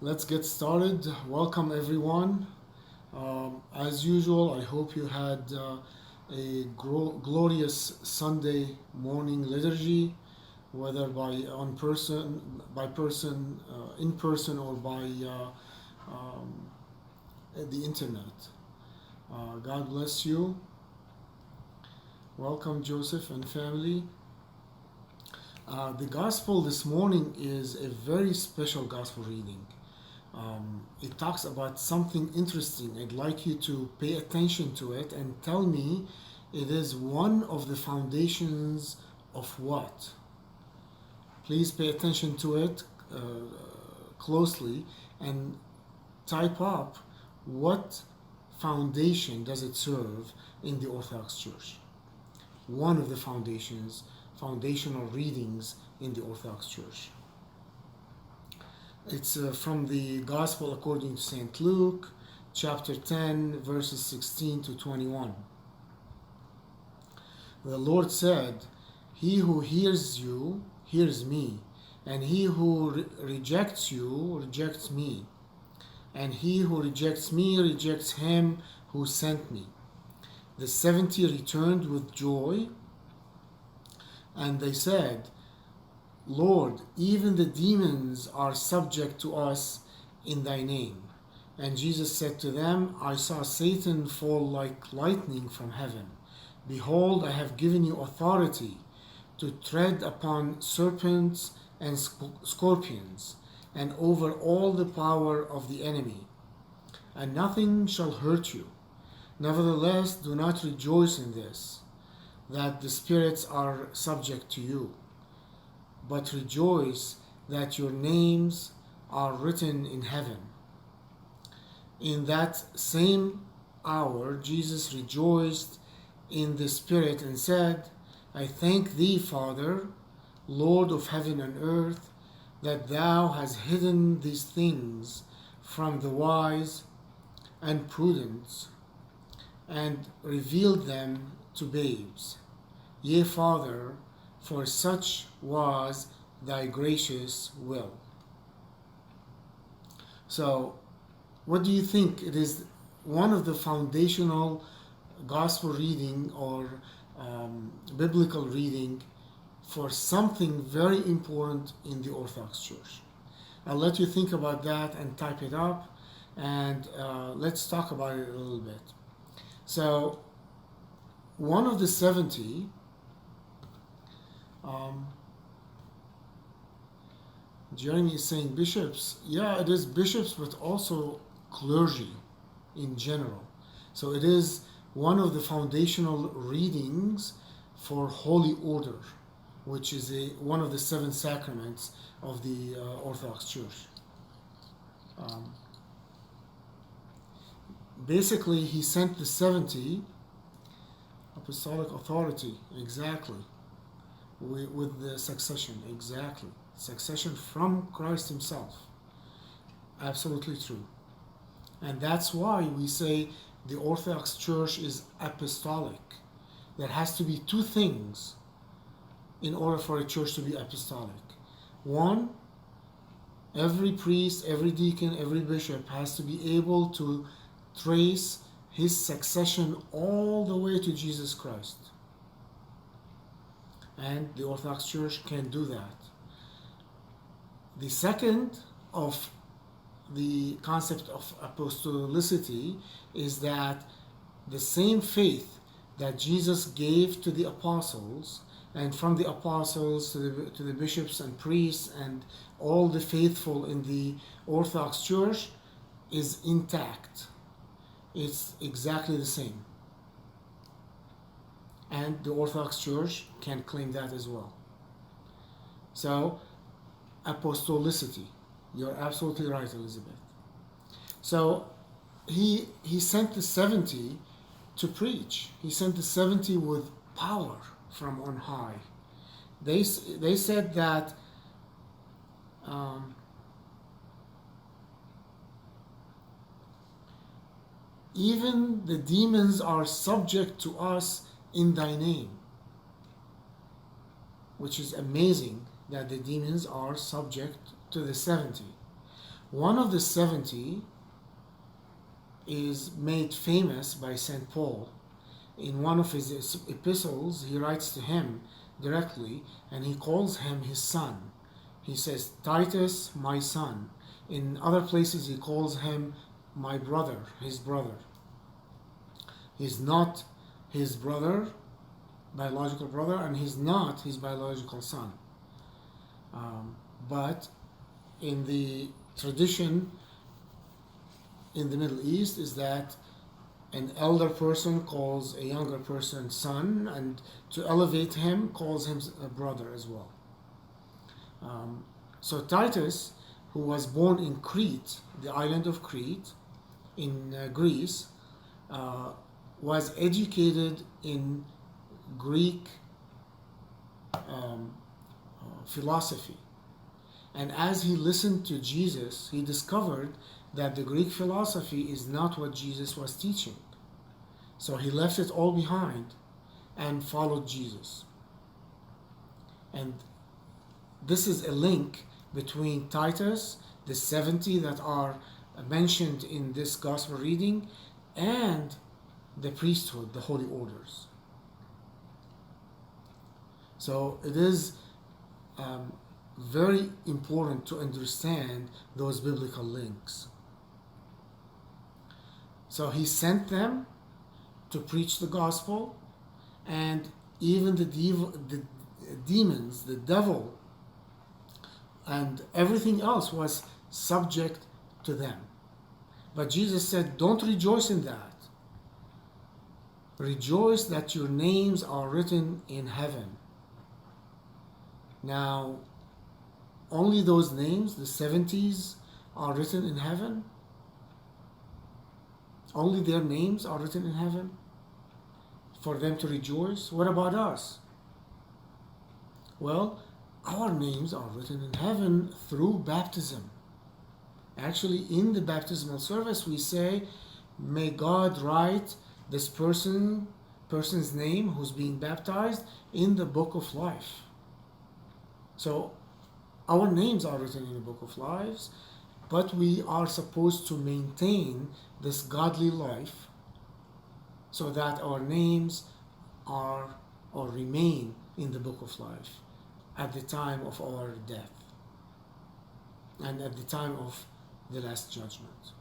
Let's get started. Welcome, everyone. As usual, I hope you had a glorious Sunday morning liturgy, whether in person, or by the internet. God bless you. Welcome, Joseph and family. The gospel this morning is a very special gospel reading. It talks about something interesting. I'd like you to pay attention to it and tell me it is one of the foundations of what. Please pay attention to it closely and type up what foundation does it serve in the Orthodox Church. One of the foundational readings in the Orthodox Church. It's from the Gospel according to St. Luke, chapter 10, verses 16 to 21. The Lord said, "He who hears you hears me, and he who rejects you rejects me, and he who rejects me rejects him who sent me." The 70 returned with joy, and they said, "Lord, even the demons are subject to us in thy name." And Jesus said to them, "I saw Satan fall like lightning from heaven. Behold, I have given you authority to tread upon serpents and scorpions, and over all the power of the enemy, and nothing shall hurt you. Nevertheless, do not rejoice in this, that the spirits are subject to you, but rejoice that your names are written in heaven." In that same hour, Jesus rejoiced in the Spirit and said, "I thank thee, Father, Lord of heaven and earth, that thou hast hidden these things from the wise and prudent, and revealed them to babes. Yea, Father, for such was thy gracious will." So, what do you think? It is one of the foundational gospel reading or biblical reading for something very important in the Orthodox Church. I'll let you think about that and type it up, and let's talk about it a little bit. So, one of the 70, Jeremy is saying bishops. Yeah, it is bishops, but also clergy in general. So it is one of the foundational readings for Holy Order, which is one of the 7 sacraments of the Orthodox Church. Basically, he sent the 70 apostolic authority, exactly, with the succession, exactly. Succession from Christ himself. Absolutely true. And that's why we say the Orthodox Church is apostolic. There has to be 2 things in order for a church to be apostolic. One, every priest, every deacon, every bishop has to be able to trace his succession all the way to Jesus Christ. And the Orthodox Church can do that. The second of the concept of apostolicity is that the same faith that Jesus gave to the apostles, and from the apostles to the bishops and priests and all the faithful in the Orthodox Church, is intact. It's exactly the same. And the Orthodox Church can claim that as well. So, apostolicity. You're absolutely right, Elizabeth. So he sent the 70 to preach. He sent the 70 with power from on high. They said that even the demons are subject to us in thy name, which is amazing that the demons are subject to the 70. One of the 70 is made famous by St. Paul. In one of his epistles, he writes to him directly, and he calls him his son. He says, Titus, my son. In other places, he calls him my brother, his brother. He's not his brother, biological brother, and he's not his biological son. But in the tradition in the Middle East is that an elder person calls a younger person son, and to elevate him calls him a brother as well. So Titus, who was born in Crete, the island of Crete in Greece, was educated in Greek philosophy. And as he listened to Jesus, he discovered that the Greek philosophy is not what Jesus was teaching. So he left it all behind and followed Jesus. And this is a link between Titus, the 70 that are mentioned in this gospel reading, and the priesthood, the holy orders. So it is very important to understand those biblical links. So he sent them to preach the gospel, and even the demons, the devil, and everything else was subject to them. But Jesus said, don't rejoice in that. Rejoice that your names are written in heaven. Now, only those names, the 70s, are written in heaven? Only their names are written in heaven for them to rejoice? What about us? Well, our names are written in heaven through baptism. Actually, in the baptismal service, we say, may God write this person's name who's being baptized in the book of life. So our names are written in the book of lives, but we are supposed to maintain this godly life so that our names are or remain in the book of life at the time of our death and at the time of the last judgment.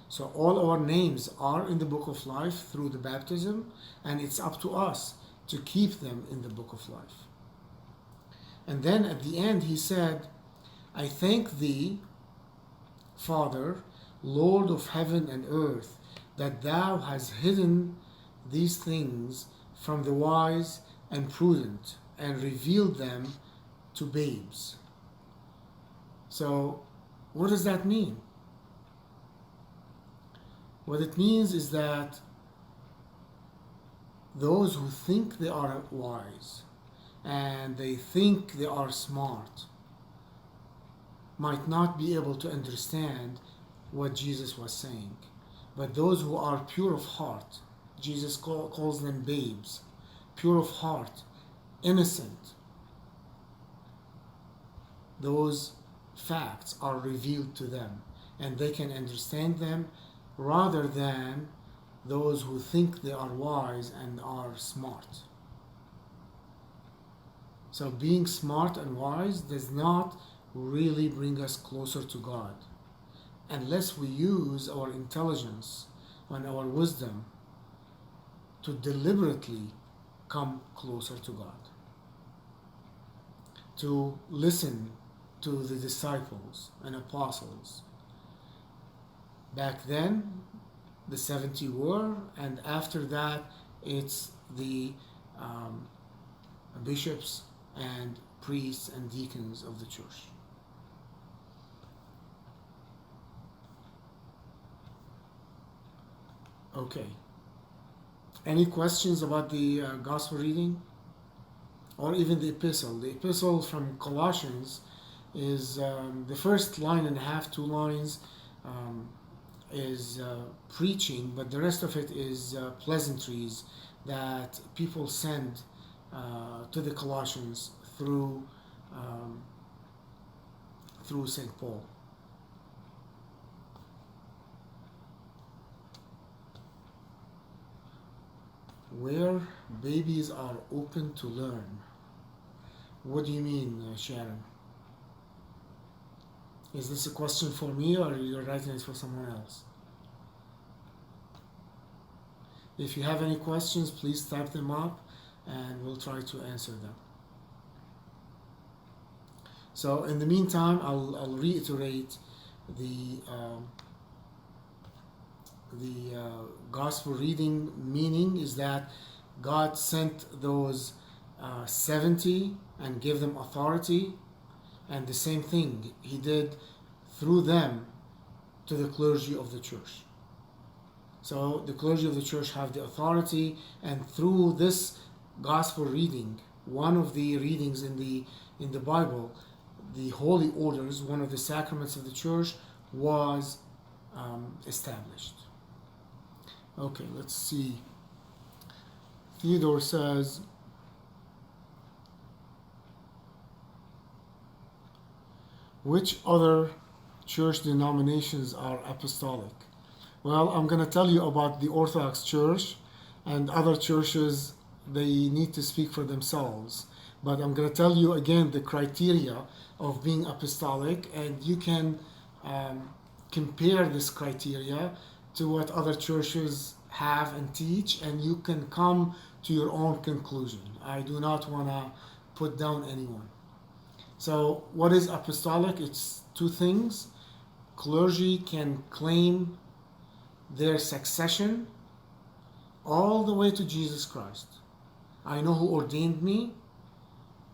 So all our names are in the book of life through the baptism, and it's up to us to keep them in the book of life. And then at the end he said, I thank thee, Father, Lord of heaven and earth, that thou hast hidden these things from the wise and prudent and revealed them to babes. So what does that mean? What it means is that those who think they are wise and they think they are smart might not be able to understand what Jesus was saying. But those who are pure of heart, Jesus calls them babes, pure of heart, innocent, those facts are revealed to them and they can understand them, rather than those who think they are wise and are smart. So being smart and wise does not really bring us closer to God unless we use our intelligence and our wisdom to deliberately come closer to God, to listen to the disciples and apostles. Back then, the 70 were, and after that, it's the bishops and priests and deacons of the church. Okay. Any questions about the gospel reading? Or even the epistle? The epistle from Colossians is the first line and a half, 2 lines, is preaching, but the rest of it is pleasantries that people send to the Colossians through St. Paul. where babies are open to learn. What do you mean, Sharon? Is this a question for me, or you're writing it for someone else? If you have any questions, please type them up and we'll try to answer them. So in the meantime, I'll reiterate the gospel reading meaning is that God sent those 70 and gave them authority, and the same thing He did through them to the clergy of the church. So the clergy of the church have the authority, and through this gospel reading, one of the readings in the Bible, the holy orders, one of the sacraments of the church, was established. Okay, let's see. Theodore says, which other church denominations are apostolic? Well, I'm going to tell you about the Orthodox Church, and other churches, they need to speak for themselves. But I'm going to tell you again the criteria of being apostolic, and you can compare this criteria to what other churches have and teach, and you can come to your own conclusion. I do not want to put down anyone. So what is apostolic? It's two things. Clergy can claim their succession all the way to Jesus Christ. I know who ordained me,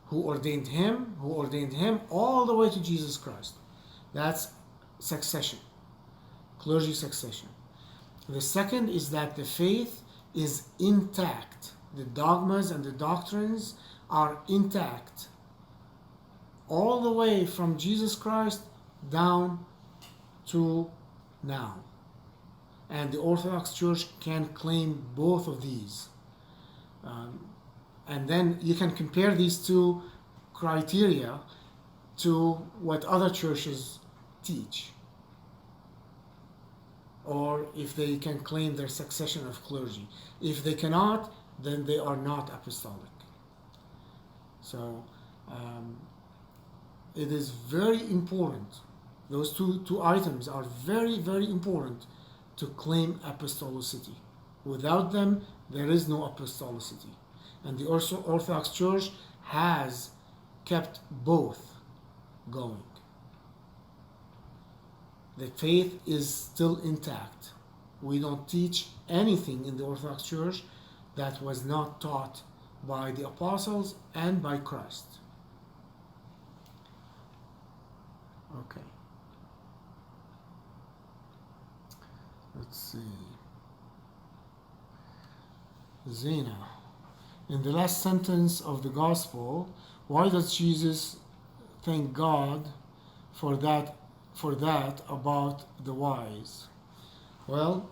who ordained him, all the way to Jesus Christ. That's succession, clergy succession. The second is that the faith is intact. The dogmas and the doctrines are intact all the way from Jesus Christ down to now. And the Orthodox Church can claim both of these. And then you can compare these two criteria to what other churches teach, or if they can claim their succession of clergy. If they cannot, then they are not apostolic. So it is very important. Those two items are very, very important to claim apostolicity. Without them, there is no apostolicity. And the Orthodox Church has kept both going. The faith is still intact. We don't teach anything in the Orthodox Church that was not taught by the apostles and by Christ. Okay. Let's see. Zena. In the last sentence of the Gospel, why does Jesus thank God for that about the wise? Well,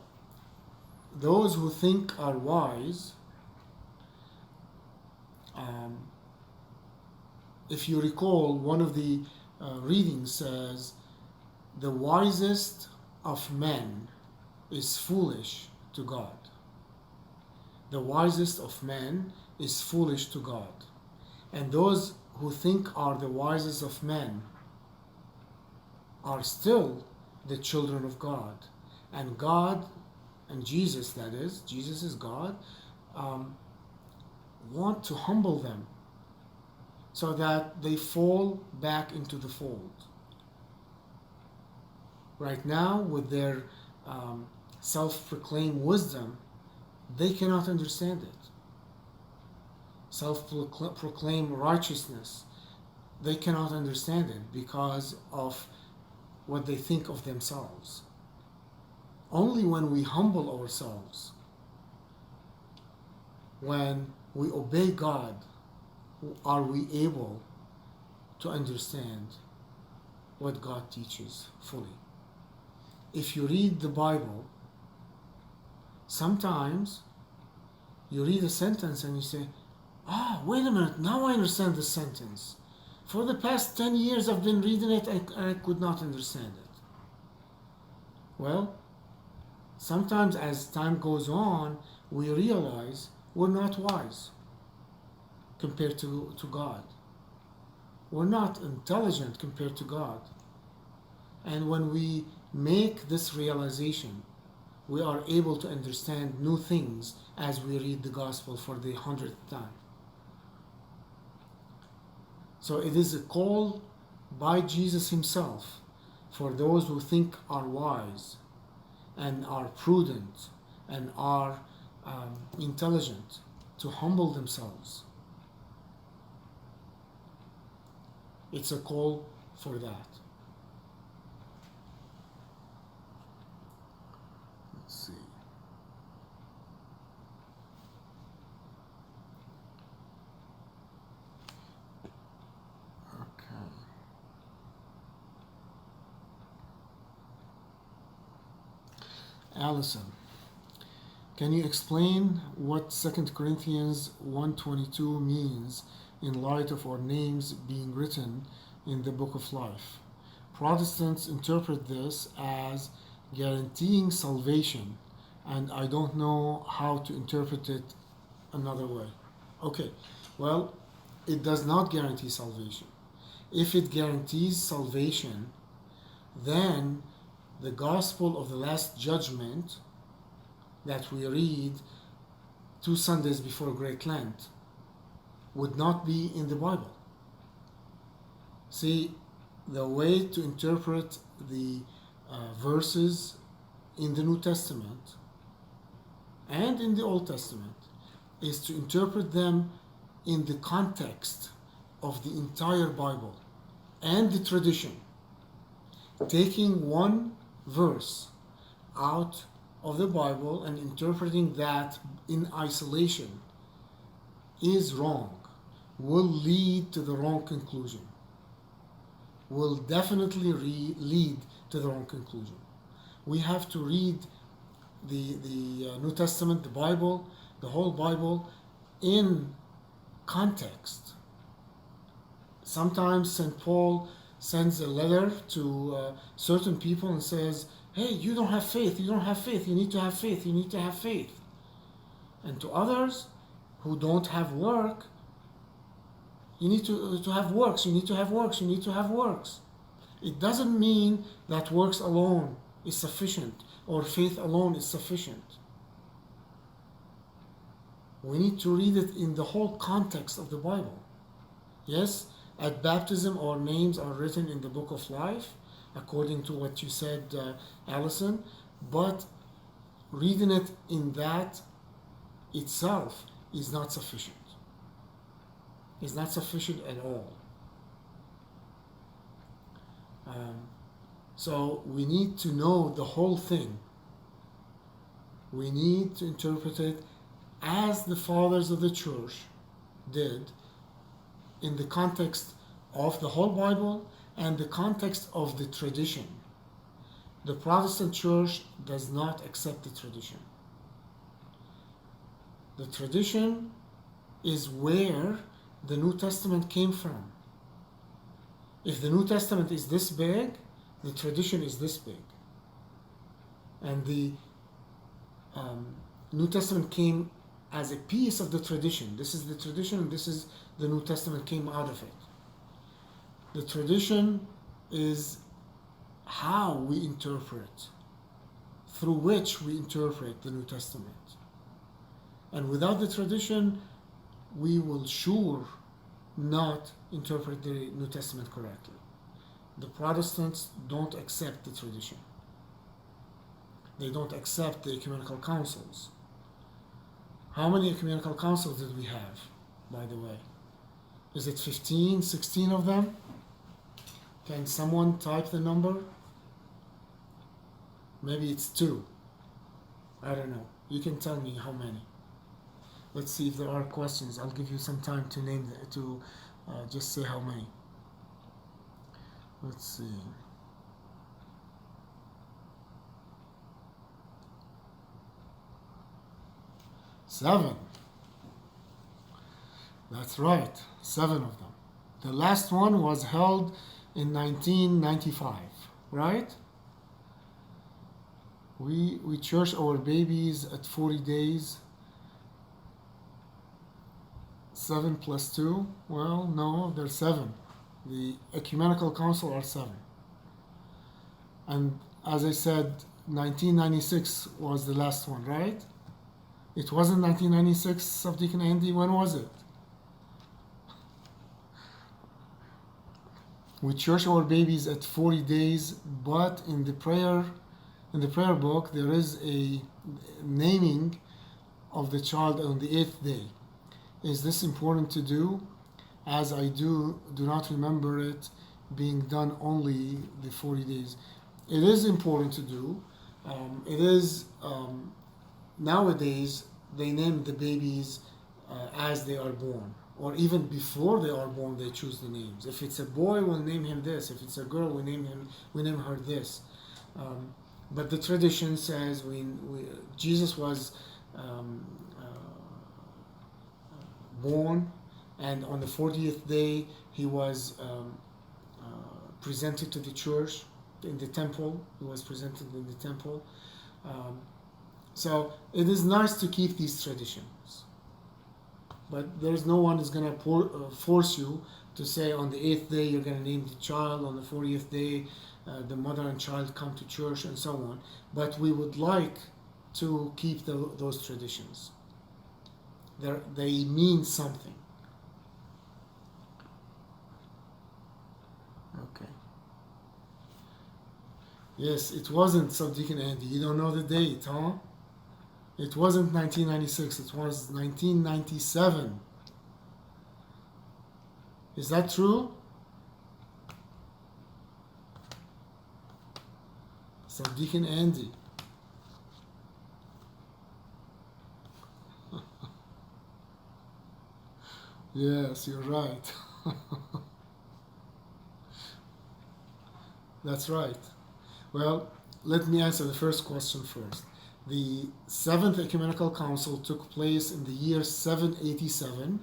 those who think are wise, if you recall, one of the readings says, the wisest of men is foolish to God. The wisest of men is foolish to God. And those who think are the wisest of men are still the children of God. And God, and Jesus, that is, Jesus is God, want to humble them so that they fall back into the fold. Right now, with their self-proclaimed wisdom, they cannot understand it. Self-proclaimed righteousness, they cannot understand it because of what they think of themselves. Only when we humble ourselves, when we obey God, are we able to understand what God teaches fully. If you read the Bible, sometimes you read a sentence and you say, wait a minute, now I understand this sentence. For the past 10 years I've been reading it and I could not understand it. Well, sometimes as time goes on, we realize we're not wise compared to God. We're not intelligent compared to God. And when we make this realization, we are able to understand new things as we read the gospel for the 100th time. So it is a call by Jesus himself for those who think are wise and are prudent and are intelligent to humble themselves. It's a call for that. Let's see. Okay. Allison, can you explain what 2 Corinthians 1:22 means in light of our names being written in the book of life? Protestants interpret this as guaranteeing salvation, and I don't know how to interpret it another way. Okay, well, it does not guarantee salvation. If it guarantees salvation, then the gospel of the Last Judgment that we read 2 Sundays before Great Lent would not be in the Bible. See, the way to interpret the verses in the New Testament and in the Old Testament is to interpret them in the context of the entire Bible and the tradition. Taking one verse out of the Bible and interpreting that in isolation is wrong, will lead to the wrong conclusion, will definitely lead to the wrong conclusion. We have to read the New Testament, the Bible, the whole Bible in context. Sometimes St. Paul sends a letter to certain people and says, hey, you don't have faith, you don't have faith, you need to have faith, you need to have faith. And to others who don't have work, you need to have works, you need to have works, you need to have works. It doesn't mean that works alone is sufficient or faith alone is sufficient. We need to read it in the whole context of the Bible. Yes, at baptism our names are written in the book of life, according to what you said, Allison, but reading it in that itself is not sufficient. It's not sufficient at all. So we need to know the whole thing. We need to interpret it as the fathers of the church did, in the context of the whole Bible and the context of the tradition. The Protestant church does not accept the tradition. The tradition is where the New Testament came from. If the New Testament is this big, the tradition is this big. And the New Testament came as a piece of the tradition. This is the tradition, and this is the New Testament came out of it. The tradition is how we interpret, through which we interpret the New Testament. And without the tradition, we will sure not interpret the New Testament correctly. The Protestants don't accept the tradition. They don't accept the ecumenical councils. How many ecumenical councils did we have, by the way? Is it 15, 16 of them? Can someone type the number? Maybe it's 2. I don't know. You can tell me how many. Let's see if there are questions. I'll give you some time to name just say how many. Let's see. Seven. That's right, 7 of them. The last one was held in 1995, right? We church our babies at 40 days. 7 plus 2? Well, no, there's 7. The Ecumenical Council are 7. And as I said, 1996 was the last one, right? It wasn't 1996 of Deacon Andy. When was it? We church our babies at 40 days, but in the prayer book there is a naming of the child on the 8th day. Is this important to do? As I do not remember it being done only the 40 days. It is important to do. It is nowadays they name the babies as they are born, or even before they are born they choose the names. If it's a boy, we'll name him this. If it's a girl, we name her this. But the tradition says Jesus was born, and on the 40th day he was presented to the church in the temple. He was presented in the temple. So it is nice to keep these traditions, but there's no one is going to force you to say on the 8th day you're going to name the child, on the 40th day the mother and child come to church, and so on. But we would like to keep those traditions. They mean something. Okay. Yes, it wasn't Subdeacon Andy. You don't know the date, huh? It wasn't 1996. It was 1997. Is that true? Subdeacon Andy. Yes, you're right. That's right. Well, let me answer the first question first. The Seventh Ecumenical Council took place in the year 787,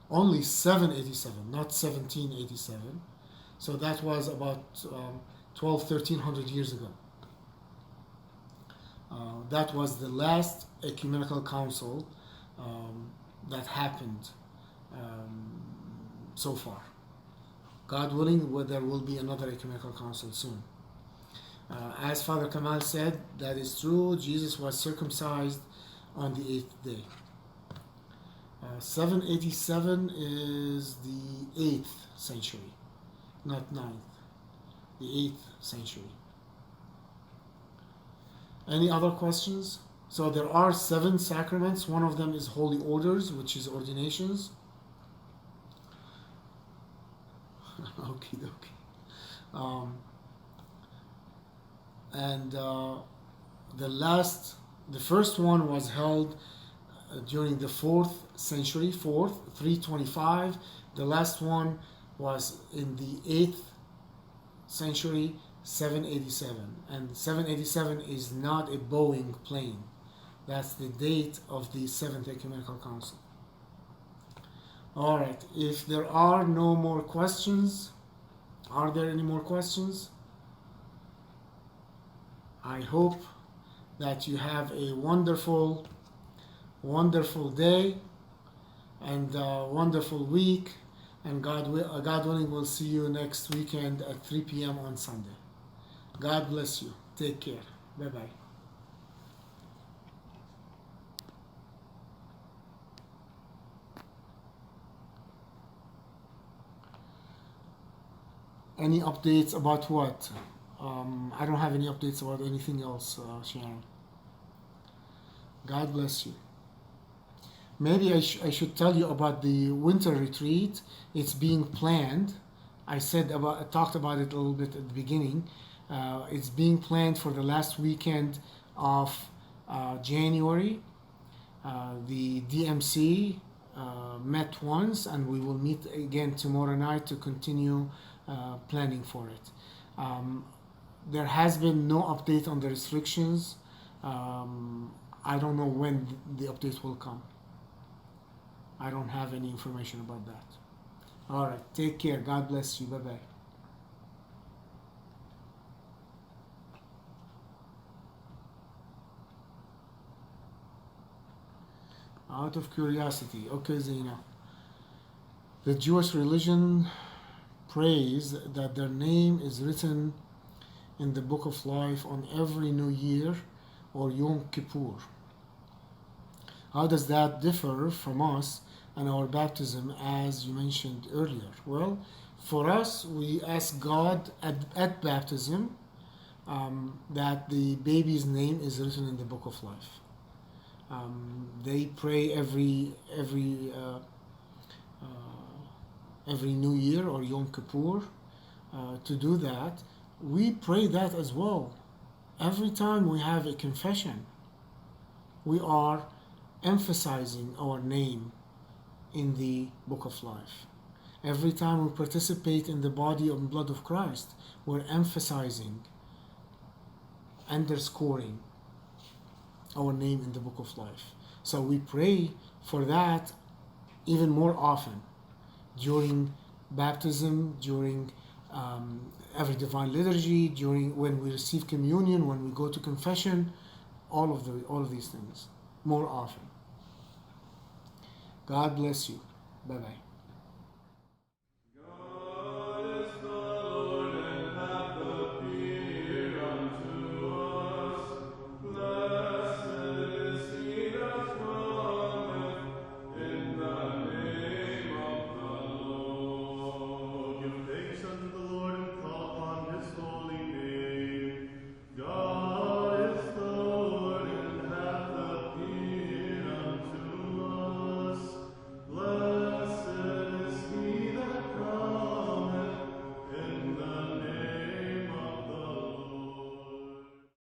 only 787, not 1787. So that was about 1300 years ago. That was the last Ecumenical Council that happened so far. God willing, there will be another Ecumenical Council soon. As Father Kamal said, that is true. Jesus was circumcised on the 8th day. 787 is the 8th century, not 9th. The 8th century. Any other questions? So there are 7 sacraments. One of them is holy orders, which is ordinations. Okie dokie. And the first one was held during the 4th century, 325. The last one was in the 8th century, 787. And 787 is not a Boeing plane. That's the date of the 7th Ecumenical Council. All right, if there are no more questions, are there any more questions? I hope that you have a wonderful, wonderful day and a wonderful week. And God willing, we'll see you next weekend at 3 p.m. on Sunday. God bless you. Take care. Bye-bye. Any updates about what? I don't have any updates about anything else, Sharon. God bless you. Maybe I should tell you about the winter retreat. It's being planned. I talked about it a little bit at the beginning. It's being planned for the last weekend of January. The DMC met once, and we will meet again tomorrow night to continue planning for it. There has been no update on the restrictions. I don't know when the update will come. I don't have any information about that. All right, take care. God bless you. Bye-bye. Out of curiosity. Okay, Zena. The Jewish religion prays that their name is written in the book of life on every new year or Yom Kippur. How does that differ from us and our baptism, as you mentioned earlier? Well, for us, we ask God at baptism that the baby's name is written in the book of life. They pray every New Year or Yom Kippur to do that. We pray that as well. Every time we have a confession, we are emphasizing our name in the book of life. Every time we participate in the body and blood of Christ, we're emphasizing, underscoring our name in the book of life. So we pray for that even more often during baptism, during every divine liturgy, during when we receive communion, when we go to confession, all of these things more often. God bless you. Bye bye.